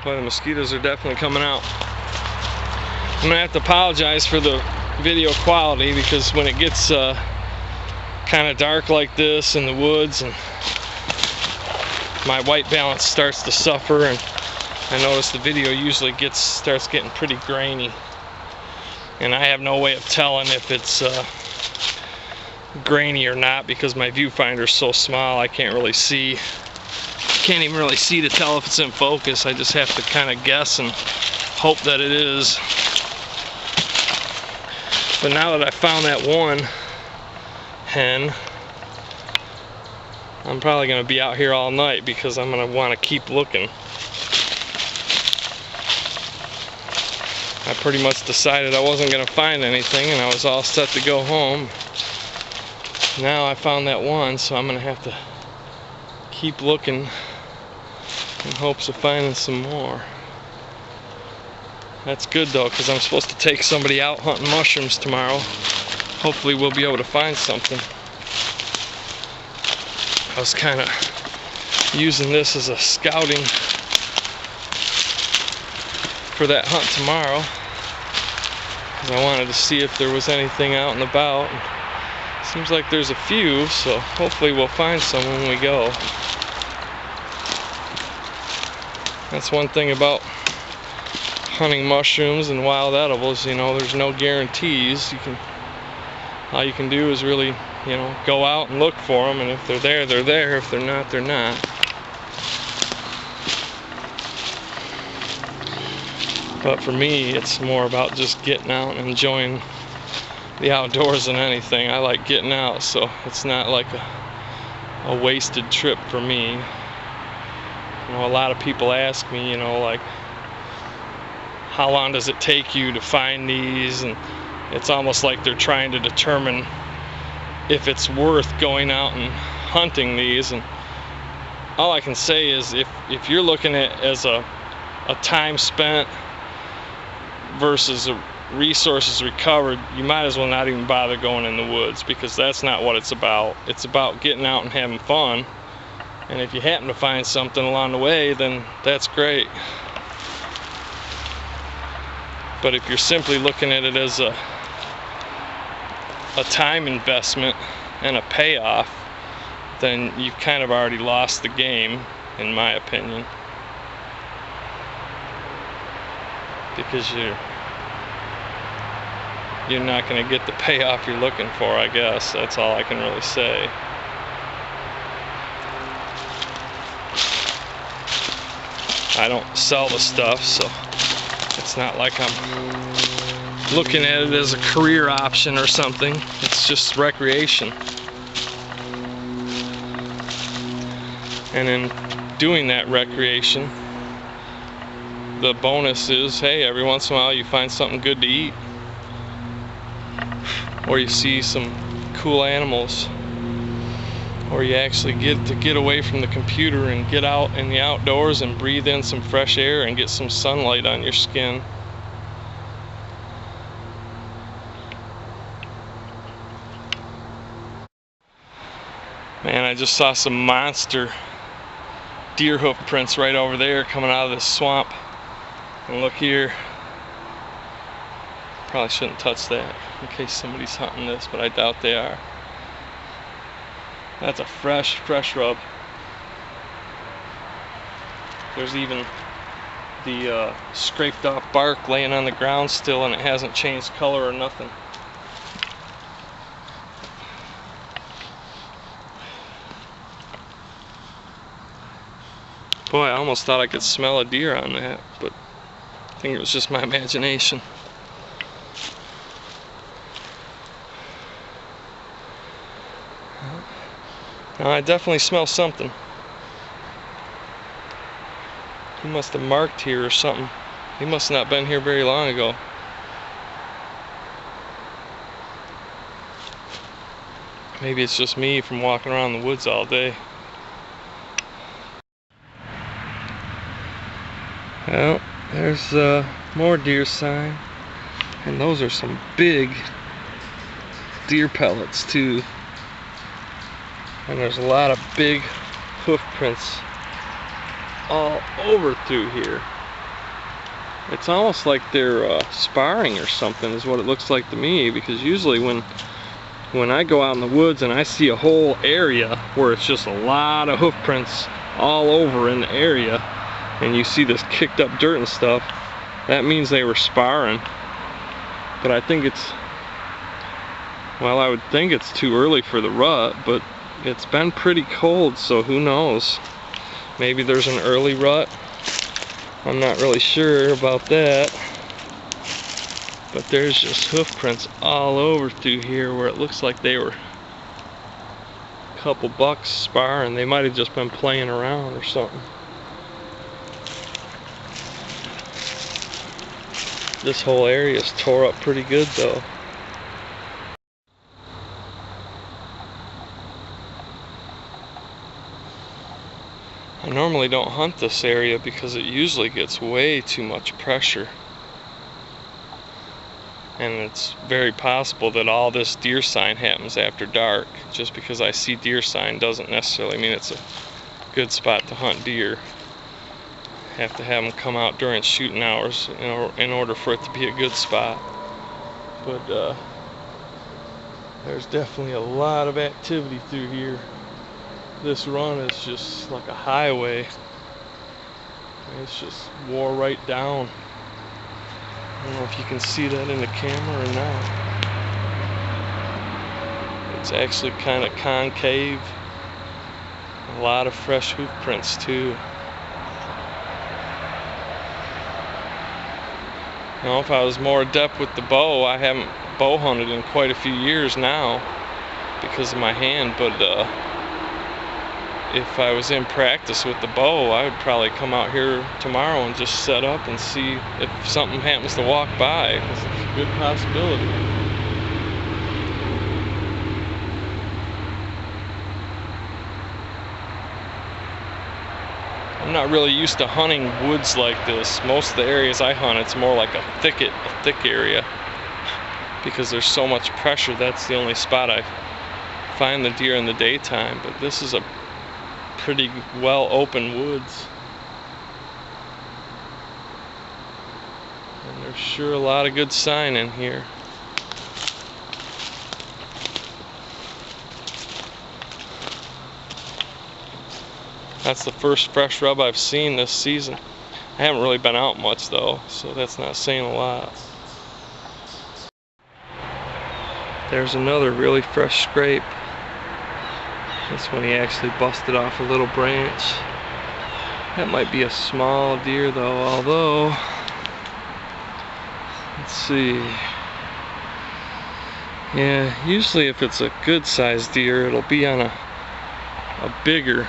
Boy, the mosquitoes are definitely coming out. I'm gonna have to apologize for the video quality because when it gets kind of dark like this in the woods and my white balance starts to suffer, and I notice the video usually starts getting pretty grainy, and I have no way of telling if it's grainy or not because my viewfinder is so small I can't really see. Can't even really see to tell if it's in focus. I just have to kind of guess and hope that it is. But now that I found that one hen, I'm probably going to be out here all night because I'm going to want to keep looking. I pretty much decided I wasn't going to find anything and I was all set to go home. Now I found that one, so I'm going to have to keep looking in hopes of finding some more. That's good though, because I'm supposed to take somebody out hunting mushrooms tomorrow. Hopefully we'll be able to find something. I was kind of using this as a scouting for that hunt tomorrow, because I wanted to see if there was anything out and about. Seems like there's a few, so hopefully we'll find some when we go. That's one thing about hunting mushrooms and wild edibles, you know, there's no guarantees. All you can do is really, you know, go out and look for them, and if they're there, they're there. If they're not, they're not. But for me, it's more about just getting out and enjoying the outdoors than anything. I like getting out, so it's not like a wasted trip for me. You know, a lot of people ask me, you know, like, how long does it take you to find these? And it's almost like they're trying to determine if it's worth going out and hunting these. And all I can say is if you're looking at it as a time spent versus a resources recovered, you might as well not even bother going in the woods, because that's not what it's about. It's about getting out and having fun. And if you happen to find something along the way, then that's great. But if you're simply looking at it as a time investment and a payoff, then you've kind of already lost the game, in my opinion. Because you're not going to get the payoff you're looking for, I guess. That's all I can really say. I don't sell the stuff, so it's not like I'm looking at it as a career option or something. It's just recreation. And in doing that recreation, the bonus is, hey, every once in a while you find something good to eat, or you see some cool animals, or you actually get to get away from the computer and get out in the outdoors and breathe in some fresh air and get some sunlight on your skin. Man, I just saw some monster deer hoof prints right over there coming out of this swamp. And look here. Probably shouldn't touch that in case somebody's hunting this, but I doubt they are. That's a fresh rub. There's even the scraped off bark laying on the ground still, and it hasn't changed color or nothing. Boy, I almost thought I could smell a deer on that, but I think it was just my imagination. Now I definitely smell something. He must have marked here or something. He must not have been here very long ago. Maybe it's just me from walking around the woods all day. Well, there's more deer sign, and those are some big deer pellets too. And there's a lot of big hoof prints all over through here. It's almost like they're sparring or something is what it looks like to me, because usually when I go out in the woods and I see a whole area where it's just a lot of hoof prints all over in the area, and you see this kicked up dirt and stuff, that means they were sparring. But I think it's, well, I would think it's too early for the rut, but it's been pretty cold, so who knows? Maybe there's an early rut. I'm not really sure about that. But there's just hoof prints all over through here where it looks like they were a couple bucks sparring. They might have just been playing around or something. This whole area is tore up pretty good though. I normally don't hunt this area because it usually gets way too much pressure. And it's very possible that all this deer sign happens after dark. Just because I see deer sign doesn't necessarily mean it's a good spot to hunt deer. Have to have them come out during shooting hours in order for it to be a good spot. But there's definitely a lot of activity through here. This run is just like a highway. It's just wore right down. I don't know if you can see that in the camera or not. It's actually kind of concave. A lot of fresh hoof prints too. You know, if I was more adept with the bow, I haven't bow hunted in quite a few years now because of my hand, but if I was in practice with the bow, I would probably come out here tomorrow and just set up and see if something happens to walk by. It's a good possibility. I'm not really used to hunting woods like this. Most of the areas I hunt, it's more like a thicket, a thick area. Because there's so much pressure, that's the only spot I find the deer in the daytime. But this is a pretty well open woods. And there's sure a lot of good sign in here. That's the first fresh rub I've seen this season. I haven't really been out much though, so that's not saying a lot. There's another really fresh scrape. This one he actually busted off a little branch. That might be a small deer though, although, let's see. Yeah, usually if it's a good sized deer, it'll be on a bigger,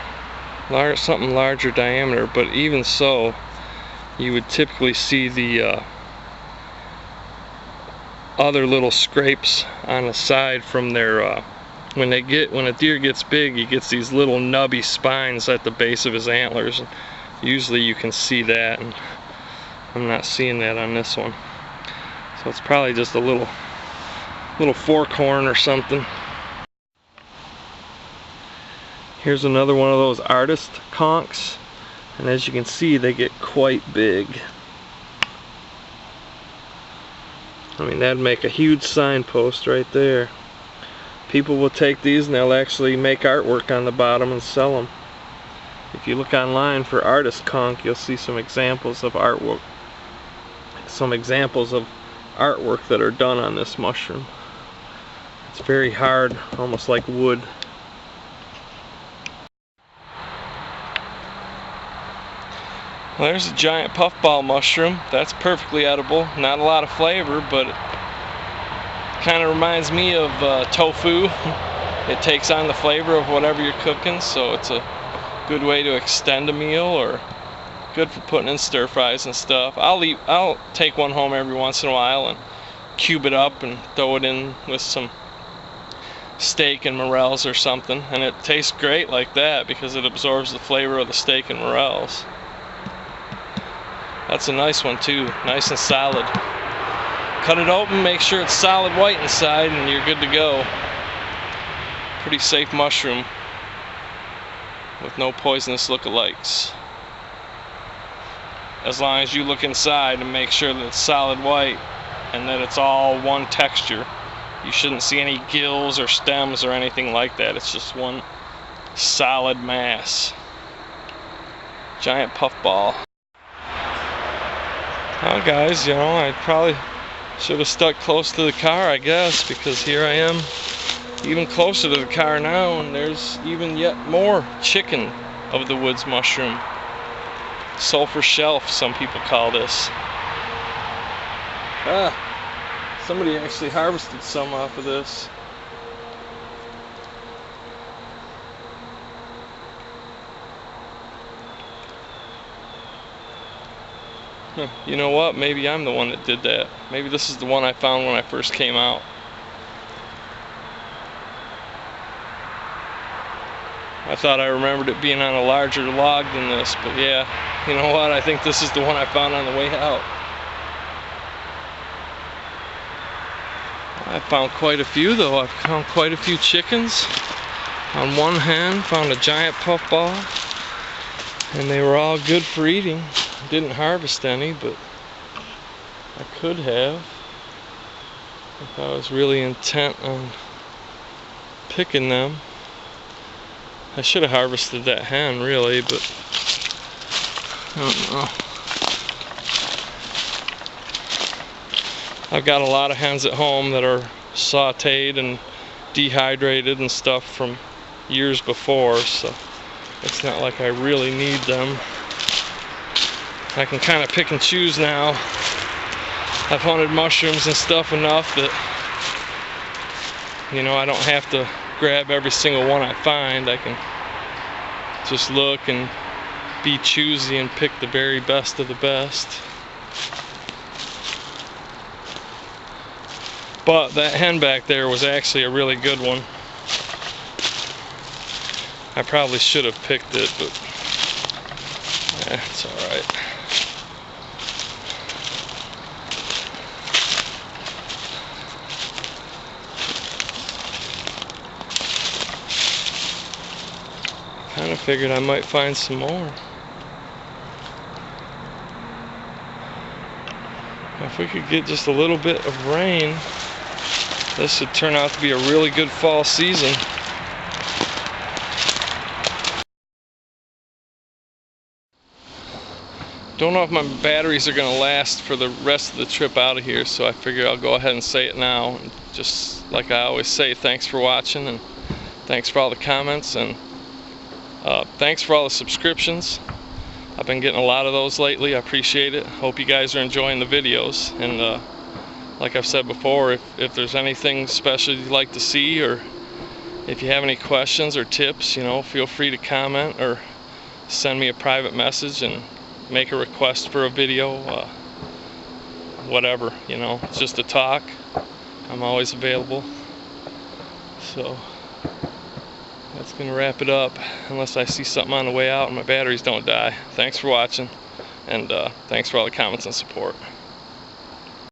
something larger diameter, but even so, you would typically see the other little scrapes on the side from their when a deer gets big, he gets these little nubby spines at the base of his antlers. And usually you can see that, and I'm not seeing that on this one. So it's probably just a little fork horn or something. Here's another one of those artist conchs, and as you can see, they get quite big. I mean, that'd make a huge signpost right there. People will take these and they'll actually make artwork on the bottom and sell them. If you look online for artist conch, you'll see some examples of artwork. That are done on this mushroom. It's very hard, almost like wood. Well, there's a giant puffball mushroom. That's perfectly edible. Not a lot of flavor, but it kind of reminds me of tofu. It takes on the flavor of whatever you're cooking, so it's a good way to extend a meal, or good for putting in stir fries and stuff. I'll take one home every once in a while and cube it up and throw it in with some steak and morels or something, and it tastes great like that because it absorbs the flavor of the steak and morels. That's a nice one too, nice and solid. Cut it open, make sure it's solid white inside, and you're good to go. Pretty safe mushroom with no poisonous lookalikes. as long as you look inside and make sure that it's solid white and that it's all one texture. You shouldn't see any gills or stems or anything like that. It's just one solid mass. Giant puffball. Well guys, you know, I probably should have stuck close to the car, I guess, because here I am even closer to the car now, and there's even yet more chicken of the woods mushroom. Sulfur shelf, some people call this. Somebody actually harvested some off of this. You know what? Maybe I'm the one that did that. Maybe this is the one I found when I first came out. I thought I remembered it being on a larger log than this, but yeah, you know what? I think this is the one I found on the way out. I found quite a few though. I've found quite a few chickens. On one hand, found a giant puffball, and they were all good for eating. Didn't harvest any, but I could have if I was really intent on picking them. I should have harvested that hen really, but I don't know. I've got a lot of hens at home that are sauteed and dehydrated and stuff from years before, so it's not like I really need them. I can kind of pick and choose now. I've hunted mushrooms and stuff enough that, you know, I don't have to grab every single one I find. I can just look and be choosy and pick the very best of the best. But that hen back there was actually a really good one. I probably should have picked it, but it's alright. Kind of figured I might find some more. If we could get just a little bit of rain, this would turn out to be a really good fall season. Don't know if my batteries are going to last for the rest of the trip out of here, so I figure I'll go ahead and say it now. And just like I always say, thanks for watching, and thanks for all the comments, and thanks for all the subscriptions. I've been getting a lot of those lately. I appreciate it. Hope you guys are enjoying the videos. And like I've said before, if there's anything special you'd like to see, or if you have any questions or tips, you know, feel free to comment or send me a private message and make a request for a video. Whatever, you know, just to talk. I'm always available. So that's gonna wrap it up, unless I see something on the way out and my batteries don't die. Thanks for watching, and thanks for all the comments and support.